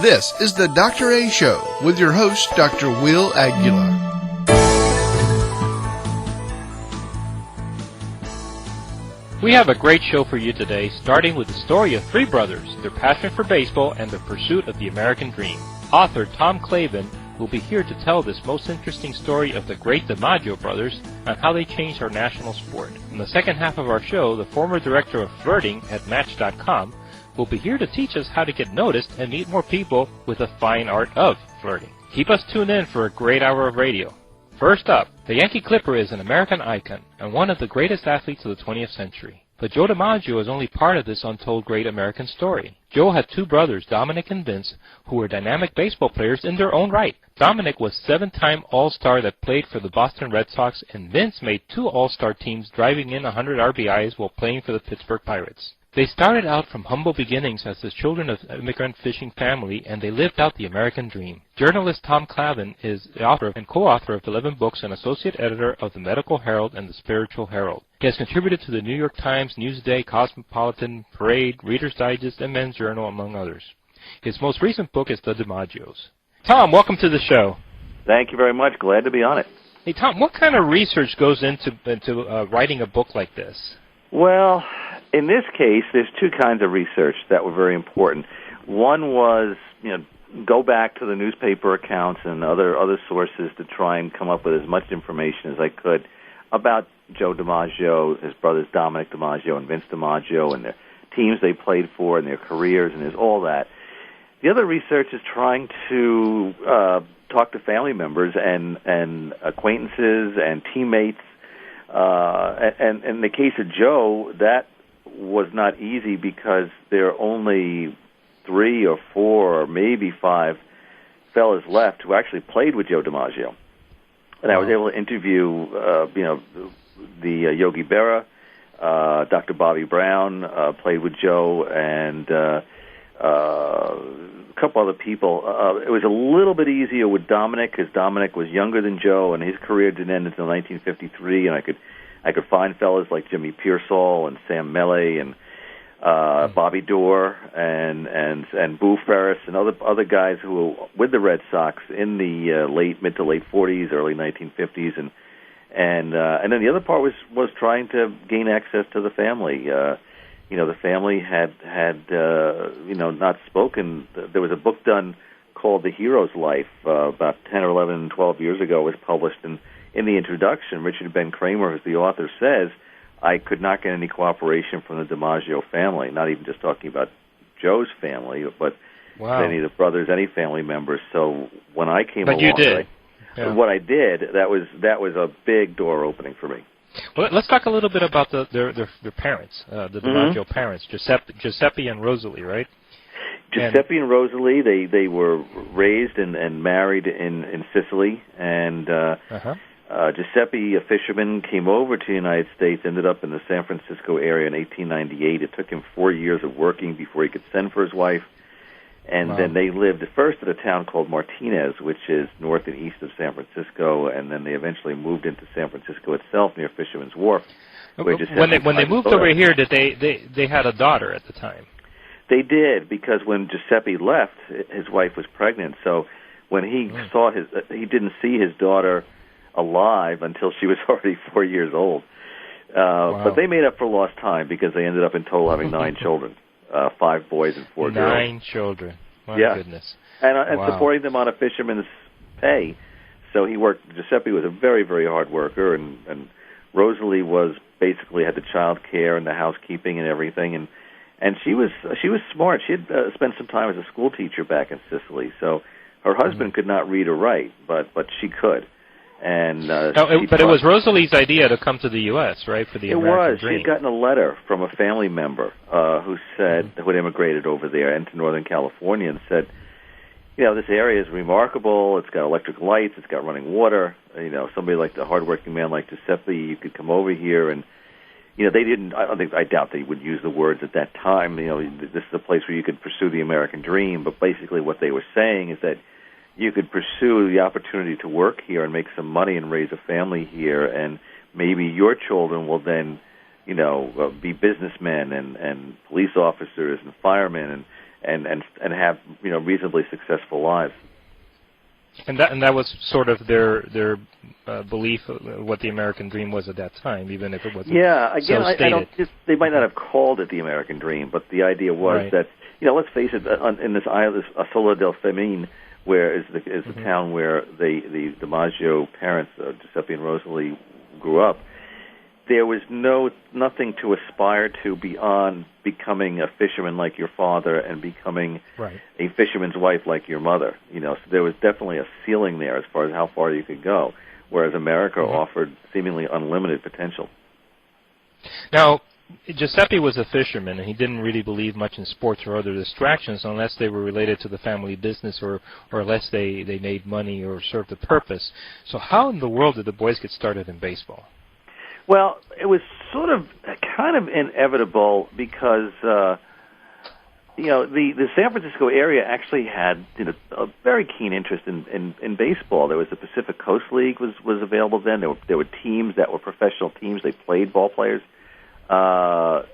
This is the Dr. A Show with your host, Dr. Will Aguila. We have a great show for you today, starting with the story of three brothers, their passion for baseball, and the pursuit of the American dream. Author Tom Clavin will be here to tell this most interesting story of the great DiMaggio brothers and how they changed our national sport. In the second half of our show, the former director of flirting at Match.com will be here to teach us how to get noticed and meet more people with the fine art of flirting. Keep us tuned in for a great hour of radio. First up, the Yankee Clipper is an American icon and one of the greatest athletes of the 20th century. But Joe DiMaggio is only part of this untold great American story. Joe had two brothers, Dominic and Vince, who were dynamic baseball players in their own right. Dominic was seven-time All-Star that played for the Boston Red Sox, and Vince made two All-Star teams, driving in 100 RBIs while playing for the Pittsburgh Pirates. They started out from humble beginnings as the children of an immigrant fishing family, and they lived out the American dream. Journalist Tom Clavin is the author and co-author of 11 books and associate editor of the Medical Herald and the Spiritual Herald. He has contributed to the New York Times, Newsday, Cosmopolitan, Parade, Reader's Digest, and Men's Journal, among others. His most recent book is The DiMaggios. Tom, welcome to the show. Thank you very much. Glad to be on it. Hey, Tom, what kind of research goes into writing a book like this? Well, in this case, there's two kinds of research that were very important. One was, go back to the newspaper accounts and other sources to try and come up with as much information as I could about Joe DiMaggio, his brothers Dominic DiMaggio and Vince DiMaggio, and their teams they played for and their careers, and there's all that. The other research is trying to talk to family members and acquaintances and teammates. And in the case of Joe, that was not easy because there are only 3 or 4 or maybe 5 fellas left who actually played with Joe DiMaggio. And I was able to interview, the Yogi Berra, Dr. Bobby Brown played with Joe, and a couple other people. It was a little bit easier with Dominic because Dominic was younger than Joe, and his career didn't end until 1953. And I could find fellas like Jimmy Pearsall and Sam Mele and Bobby Dorr and Boo Ferris and other guys who were with the Red Sox in the mid to late 40s, early 1950s, and then the other part was trying to gain access to the family. The family had not spoken. There was a book done called The Hero's Life about 10 or 11, 12 years ago. It was published, and in the introduction, Richard Ben Kramer, who's the author, says, I could not get any cooperation from the DiMaggio family, not even just talking about Joe's family, but any of the brothers, any family members. So when I came along, you did. What I did, that was a big door opening for me. Well, let's talk a little bit about their parents, the DiMaggio parents, Giuseppe and Rosalie, right? Giuseppe and Rosalie, they were raised and married in Sicily, and Giuseppe, a fisherman, came over to the United States, ended up in the San Francisco area in 1898. It took him 4 years of working before he could send for his wife. And then they lived first at a town called Martinez, which is north and east of San Francisco, and then they eventually moved into San Francisco itself near Fisherman's Wharf. When they moved over here, did they had a daughter at the time? They did, because when Giuseppe left, his wife was pregnant. So when he saw he didn't see his daughter alive until she was already 4 years old. But they made up for lost time because they ended up in total having 9 children. 5 boys and 4 girls. 9 children. My goodness. And supporting them on a fisherman's pay. So Giuseppe was a very, very hard worker, and Rosalie basically had the child care and the housekeeping and everything, and she was smart. She had spent some time as a school teacher back in Sicily. So her husband could not read or write, but she could. And it was Rosalie's idea to come to the U.S., right, for the American dream. She had gotten a letter from a family member who had immigrated over there into Northern California and said, this area is remarkable. It's got electric lights. It's got running water. Somebody like the hardworking man like Giuseppe, you could come over here. And they didn't. I doubt they would use the words at that time. This is a place where you could pursue the American dream. But basically, what they were saying is that you could pursue the opportunity to work here and make some money and raise a family here, and maybe your children will then, be businessmen and police officers and firemen, and have reasonably successful lives. And that was sort of their belief of what the American dream was at that time, even if it wasn't. Yeah, again, so stated. I don't. They might not have called it the American dream, but the idea was that let's face it, in this island, Isola del Femmin, where is the town where the DiMaggio parents, Giuseppe and Rosalie, grew up. There was nothing to aspire to beyond becoming a fisherman like your father and becoming a fisherman's wife like your mother. So there was definitely a ceiling there as far as how far you could go, whereas America offered seemingly unlimited potential. Now, Giuseppe was a fisherman, and he didn't really believe much in sports or other distractions unless they were related to the family business or unless they made money or served a purpose. So how in the world did the boys get started in baseball? Well, it was sort of kind of inevitable because the San Francisco area actually had a very keen interest in baseball. There was the Pacific Coast League was available then. There were teams that were professional teams. They played ball players. So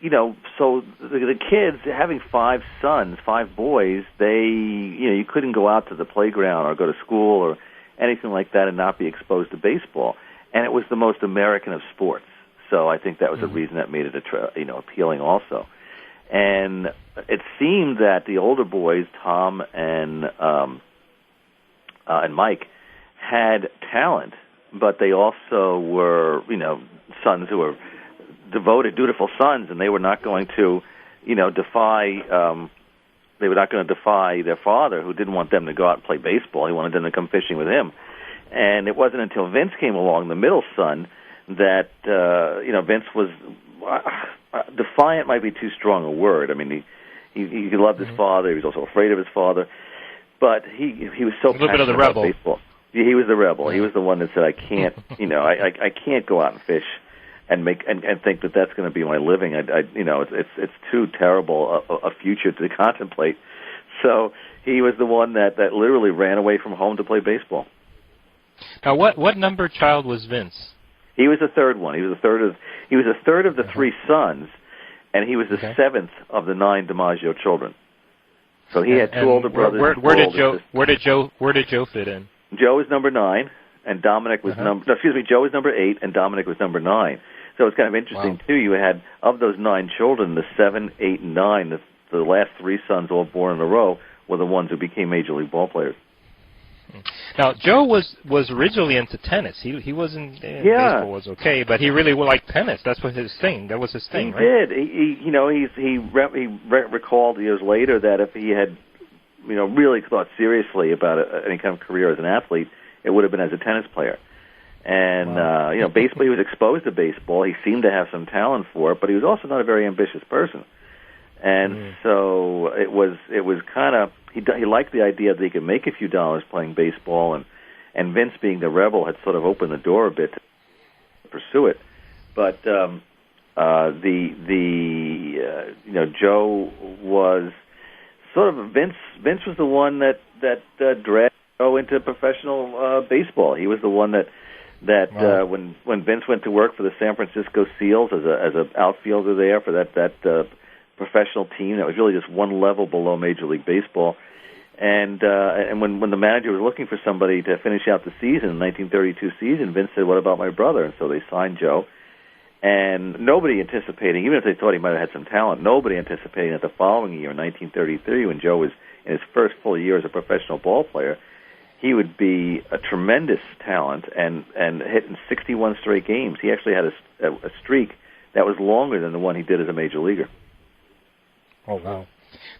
the kids, having 5 sons, 5 boys, you couldn't go out to the playground or go to school or anything like that and not be exposed to baseball. And it was the most American of sports. So I think that was the reason that made it appealing also. And it seemed that the older boys, Tom and Mike, had talent, but they also were, sons who were devoted, dutiful sons, and they were not going to, defy. They were not going to defy their father, who didn't want them to go out and play baseball. He wanted them to come fishing with him. And it wasn't until Vince came along, the middle son, that Vince was defiant. Might be too strong a word. I mean, he loved his father. He was also afraid of his father, but he was so passionate about baseball. He was the rebel. He was the one that said, "I can't, I can't go out and fish and make and think that that's going to be my living. It's too terrible a future to contemplate." So he was the one that literally ran away from home to play baseball. Now, what number child was Vince? He was the third one. He was the third of the 3 sons, and he was the 7th of the 9 DiMaggio children. So he had 2 older brothers. Where did Joe fit in? Joe was number 9, and Dominic was Joe was number 8, and Dominic was number 9. So it's kind of interesting too. You had, of those 9 children, the 7, 8, and 9. The last 3 sons, all born in a row, were the ones who became major league ball players. Now, Joe was originally into tennis. He wasn't baseball was okay, but he really liked tennis. That was his thing. He did. He recalled years later that if he had really thought seriously about any kind of career as an athlete, it would have been as a tennis player. And baseball, he was exposed to baseball. He seemed to have some talent for it, but he was also not a very ambitious person. And so it was kind of, he liked the idea that he could make a few dollars playing baseball, and Vince, being the rebel, had sort of opened the door a bit to pursue it. But Joe was sort of, Vince was the one that dragged Joe into professional baseball. He was the one that when Vince went to work for the San Francisco Seals as an outfielder there for that professional team that was really just one level below Major League Baseball, and when the manager was looking for somebody to finish out the season, the 1932 season, Vince said, "What about my brother?" And so they signed Joe. And nobody anticipating, even if they thought he might have had some talent, nobody anticipating that the following year, in 1933, when Joe was in his first full year as a professional ball player, he would be a tremendous talent and hit in 61 straight games. He actually had a streak that was longer than the one he did as a major leaguer. Oh, wow.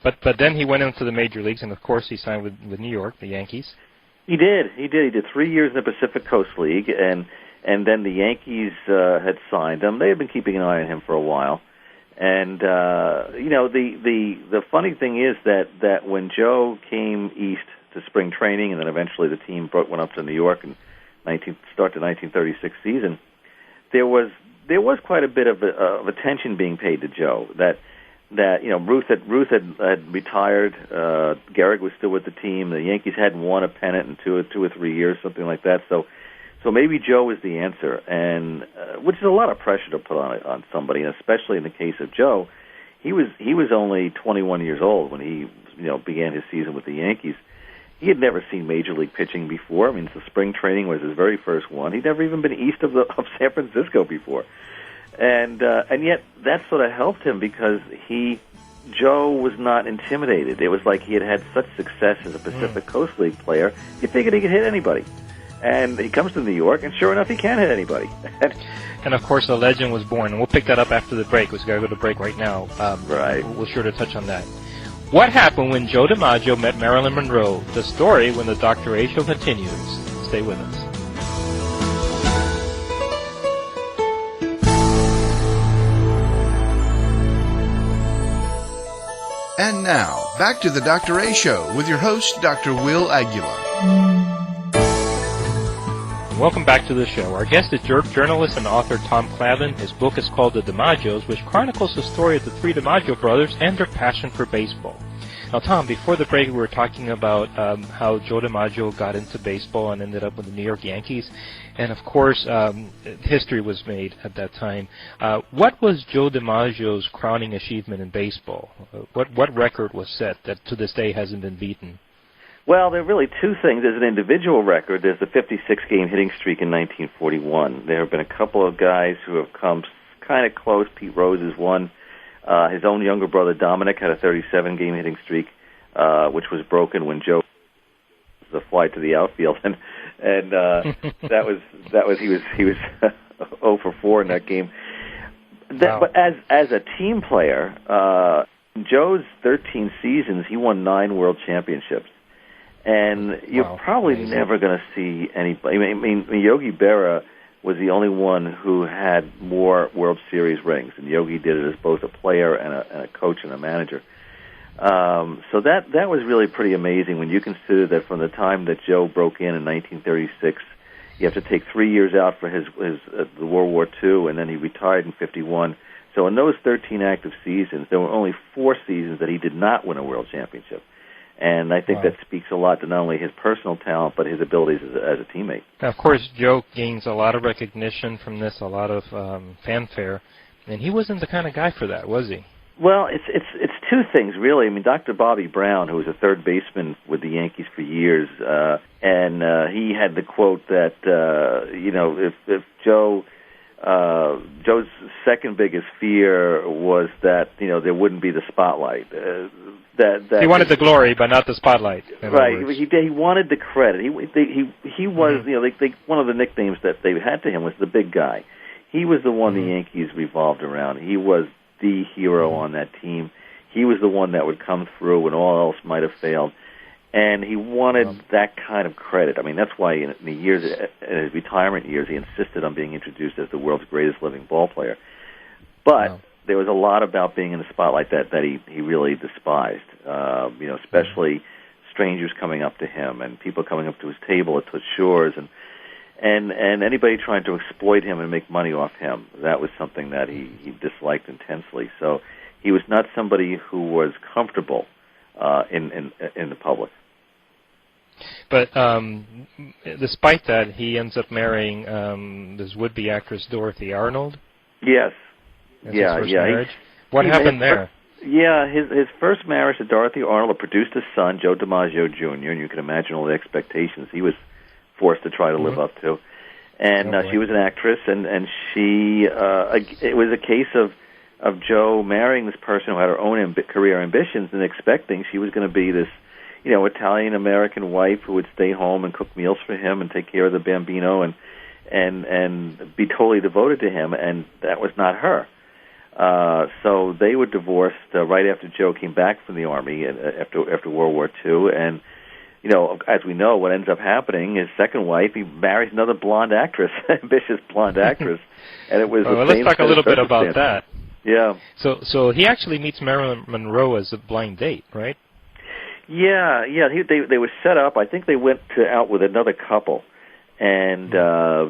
But then he went into the major leagues, and of course he signed with New York, the Yankees. He did. He did 3 years in the Pacific Coast League, and then the Yankees had signed him. They had been keeping an eye on him for a while. And the funny thing is that when Joe came east to spring training, and then eventually the team went up to New York and start the 1936 season, there was quite a bit of attention being paid to Joe. That Ruth had retired. Gehrig was still with the team. The Yankees hadn't won a pennant in 2 or 3 years, something like that. So maybe Joe was the answer, and which is a lot of pressure to put on somebody, and especially in the case of Joe. he was only 21 years old when he began his season with the Yankees. He had never seen Major League pitching before. I mean, the spring training was his very first one. He'd never even been east of San Francisco before, and yet that sort of helped him because Joe was not intimidated. It was like he had had such success as a Pacific Coast League player, he figured he could hit anybody. And he comes to New York, and sure enough, he can hit anybody. And, of course, a legend was born. And we'll pick that up after the break. We've got to go to break right now. Right. We'll sure to touch on that. What happened when Joe DiMaggio met Marilyn Monroe? The story when the Dr. A Show continues. Stay with us. And now, back to the Dr. A Show with your host, Dr. Will Aguila. Welcome back to the show. Our guest is journalist and author Tom Clavin. His book is called The DiMaggios, which chronicles the story of the three DiMaggio brothers and their passion for baseball. Now, Tom, before the break, we were talking about how Joe DiMaggio got into baseball and ended up with the New York Yankees. And, of course, history was made at that time. What was Joe DiMaggio's crowning achievement in baseball? What record was set that to this day hasn't been beaten? Well, there are really two things. There's an individual record. There's the 56-game hitting streak in 1941. There have been a couple of guys who have come kind of close. Pete Rose is one. His own younger brother, Dominic, had a 37-game hitting streak, which was broken when Joe was a fly to the outfield. And that was he was 0 for 4 in that game. Wow. But as a team player, Joe's 13 seasons, he won 9 world championships. And you're probably never going to see anybody. I mean, Yogi Berra was the only one who had more World Series rings, and Yogi did it as both a player and a coach and a manager. So that was really pretty amazing when you consider that from the time that Joe broke in 1936, you have to take 3 years out for his the World War II, and then he retired in 51. So in those 13 active seasons, there were only 4 seasons that he did not win a World Championship. And I think that speaks a lot to not only his personal talent, but his abilities as a teammate. Now, of course, Joe gains a lot of recognition from this, a lot of fanfare, and he wasn't the kind of guy for that, was he? Well, it's two things, really. I mean, Dr. Bobby Brown, who was a third baseman with the Yankees for years, and he had the quote that, if Joe's second biggest fear was that, there wouldn't be the spotlight. That he wanted the glory, but not the spotlight. Right. He wanted the credit. He was, one of the nicknames that they had to him was the big guy. He was the one the Yankees revolved around. He was the hero on that team. He was the one that would come through when all else might have failed. And he wanted that kind of credit. I mean, that's why in his retirement years, he insisted on being introduced as the world's greatest living ball player. But there was a lot about being in the spotlight that he really despised. Especially strangers coming up to him and people coming up to his table at Shores and anybody trying to exploit him and make money off him. That was something that he disliked intensely. So he was not somebody who was comfortable in the public. But despite that, he ends up marrying this would-be actress Dorothy Arnold. Yes. His first marriage. What happened there? His first marriage to Dorothy Arnold produced a son, Joe DiMaggio Jr., and you can imagine all the expectations he was forced to try to live up to. And she was an actress, and she it was a case of Joe marrying this person who had her own career ambitions and expecting she was going to be this, Italian-American wife who would stay home and cook meals for him and take care of the bambino and be totally devoted to him, and that was not her. So they were divorced right after Joe came back from the Army after World War II, and as we know, what ends up happening, his second wife, he marries another blonde actress, ambitious blonde actress, and it was. Well, let's talk a little bit about that. Yeah. So he actually meets Marilyn Monroe as a blind date, right? Yeah. They were set up. I think they went out with another couple, and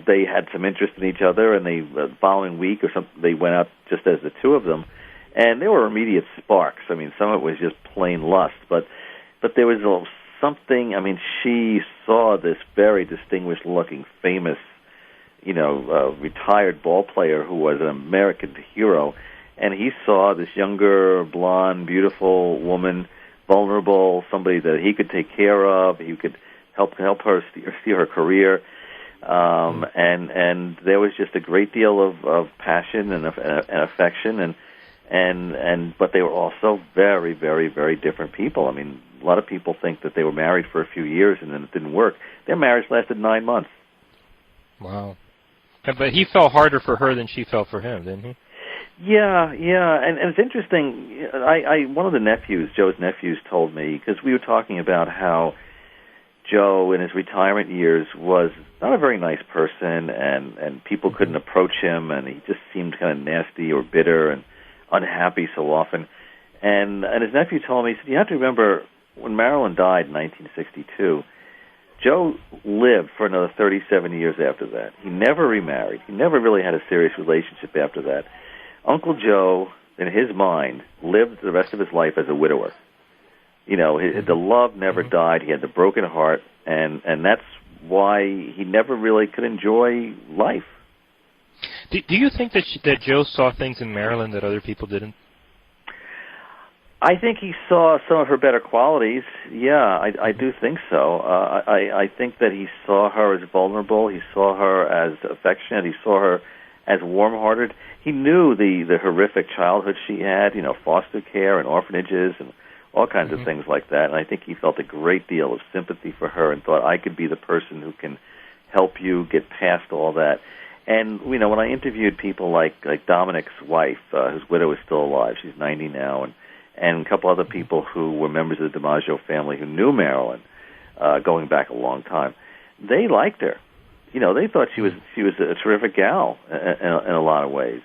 they had some interest in each other. And the following week or something, they went out just as the two of them, and there were immediate sparks. I mean, some of it was just plain lust, but there was something. I mean, she saw this very distinguished-looking, famous, retired ball player who was an American hero, and he saw this younger, blonde, beautiful woman, vulnerable, somebody that he could take care of. He could help her steer her career, and there was just a great deal of passion and affection, but they were also very, very, very different people. I mean, a lot of people think that they were married for a few years and then it didn't work. Their marriage lasted 9 months. Wow. But he fell harder for her than she fell for him, didn't he? Yeah, and it's interesting. One of the nephews, Joe's nephews, told me, because we were talking about how Joe, in his retirement years, was not a very nice person, and people couldn't approach him, and he just seemed kind of nasty or bitter and unhappy so often. And his nephew told me, he said, you have to remember, when Marilyn died in 1962, Joe lived for another 37 years after that. He never remarried. He never really had a serious relationship after that. Uncle Joe, in his mind, lived the rest of his life as a widower. You know, the love never died. He had the broken heart, and that's why he never really could enjoy life. Do you think that Joe saw things in Marilyn that other people didn't? I think he saw some of her better qualities. Yeah, I do think so. I think that he saw her as vulnerable. He saw her as affectionate. He saw her as warm-hearted. He knew the horrific childhood she had, you know, foster care and orphanages and all kinds of things like that. And I think he felt a great deal of sympathy for her and thought, I could be the person who can help you get past all that. And, you know, when I interviewed people like Dominic's wife, whose widow is still alive, she's 90 now, and a couple other people who were members of the DiMaggio family who knew Marilyn going back a long time, they liked her. You know, they thought she was a terrific gal in a lot of ways.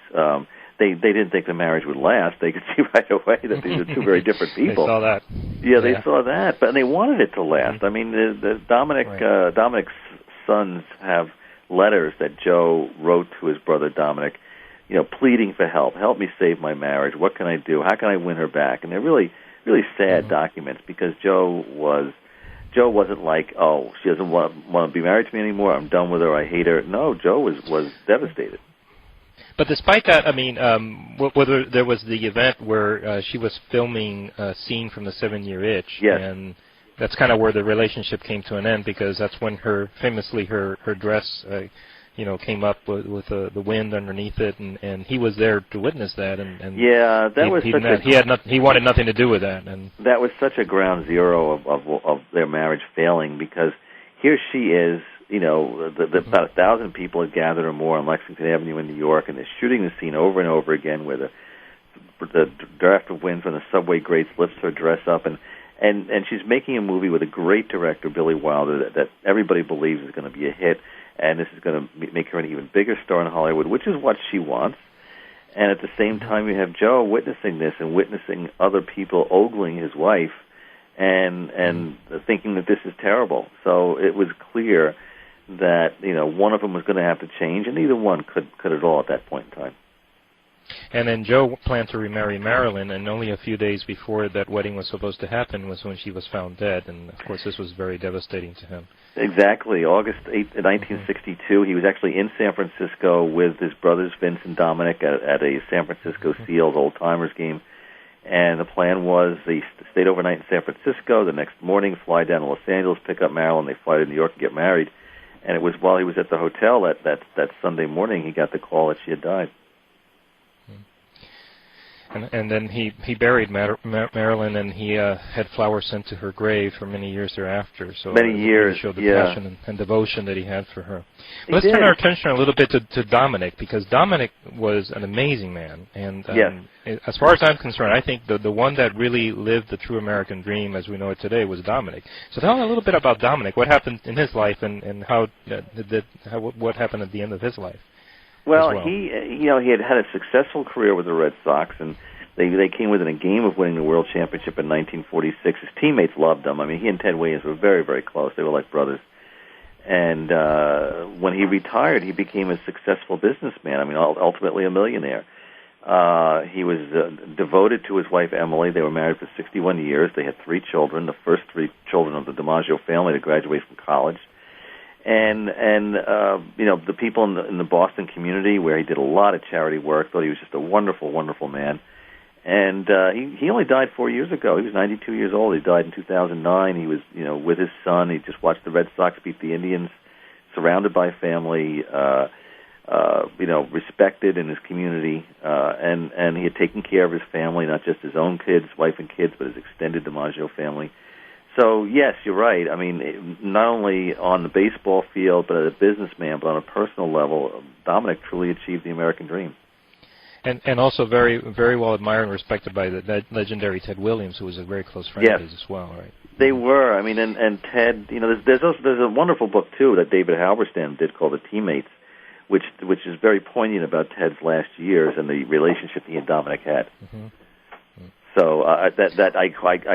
They didn't think the marriage would last. They could see right away that these are two very different people. They saw that. Yeah, they saw that, but they wanted it to last. I mean, Dominic's sons have letters that Joe wrote to his brother Dominic, you know, pleading for help. Help me save my marriage. What can I do? How can I win her back? And they're really, really sad documents because Joe wasn't like, oh, she doesn't want to be married to me anymore. I'm done with her. I hate her. No, Joe was devastated. But despite that, I mean, whether there was the event where she was filming a scene from the 7-Year Itch, yes. And that's kind of where the relationship came to an end because that's when her dress, came up with the wind underneath it, and he was there to witness that. And yeah, he wanted nothing to do with that. And that was such a ground zero of their marriage failing because here she is. You know, about 1,000 people had gathered or more on Lexington Avenue in New York, and they're shooting the scene over and over again where the draft of wind from the subway grates lifts her dress up, and she's making a movie with a great director, Billy Wilder, that everybody believes is going to be a hit, and this is going to make her an even bigger star in Hollywood, which is what she wants. And at the same time, you have Joe witnessing this and witnessing other people ogling his wife and thinking that this is terrible. So it was clear that, you know, one of them was going to have to change, and neither one could at all at that point in time. And then Joe planned to remarry Marilyn, and only a few days before that wedding was supposed to happen was when she was found dead, and of course this was very devastating to him. Exactly. August 8th, 1962, he was actually in San Francisco with his brothers Vince and Dominic at a San Francisco Seals old-timers game, and the plan was they stayed overnight in San Francisco, the next morning fly down to Los Angeles, pick up Marilyn, they fly to New York and get married. And it was while he was at the hotel that Sunday morning he got the call that she had died. And then he buried Marilyn, and he had flowers sent to her grave for many years thereafter. So many years, showed the passion and devotion that he had for her. Let's turn our attention a little bit to Dominic, because Dominic was an amazing man. And as far as I'm concerned, I think the one that really lived the true American dream as we know it today was Dominic. So tell me a little bit about Dominic. What happened in his life, and what happened at the end of his life? Well, he had a successful career with the Red Sox, and they came within a game of winning the World Championship in 1946. His teammates loved him. I mean, he and Ted Williams were very, very close. They were like brothers. And when he retired, he became a successful businessman. I mean, ultimately a millionaire. He was devoted to his wife, Emily. They were married for 61 years. They had 3 children, the first 3 children of the DiMaggio family to graduate from college. The people in the Boston community where he did a lot of charity work thought he was just a wonderful, wonderful man. And he only died 4 years ago. He was 92 years old. He died in 2009. He was, with his son. He just watched the Red Sox beat the Indians, surrounded by family, respected in his community, and he had taken care of his family, not just his own kids, wife and kids, but his extended DiMaggio family. So, yes, you're right. I mean, not only on the baseball field, but as a businessman, but on a personal level, Dominic truly achieved the American dream. And also very, very well admired and respected by the legendary Ted Williams, who was a very close friend of his as well, right? They were. I mean, and Ted, there's a wonderful book, too, that David Halberstam did called The Teammates, which is very poignant about Ted's last years and the relationship he and Dominic had. Mm-hmm. So I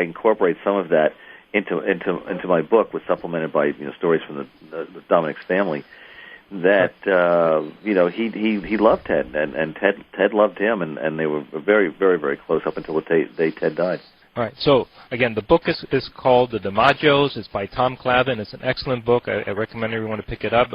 incorporate some of that into my book, was supplemented by stories from the Dominic's family. That he loved Ted, and Ted loved him, and they were very, very, very close up until the day Ted died. All right. So again, the book is called The DiMaggios. It's by Tom Clavin. It's an excellent book. I recommend everyone to pick it up.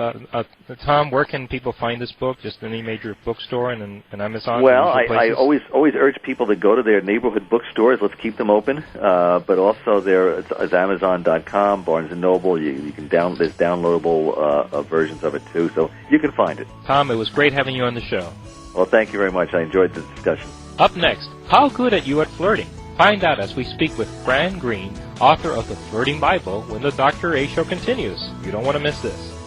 Tom, where can people find this book? Just any major bookstore and Amazon? Well, I always urge people to go to their neighborhood bookstores. Let's keep them open. But also it's Amazon.com, Barnes & Noble. You can there's downloadable versions of it too, so you can find it. Tom, it was great having you on the show. Well, thank you very much. I enjoyed the discussion. Up next, how good are you at flirting? Find out as we speak with Fran Green, author of The Flirting Bible, when the Dr. A Show continues. You don't want to miss this.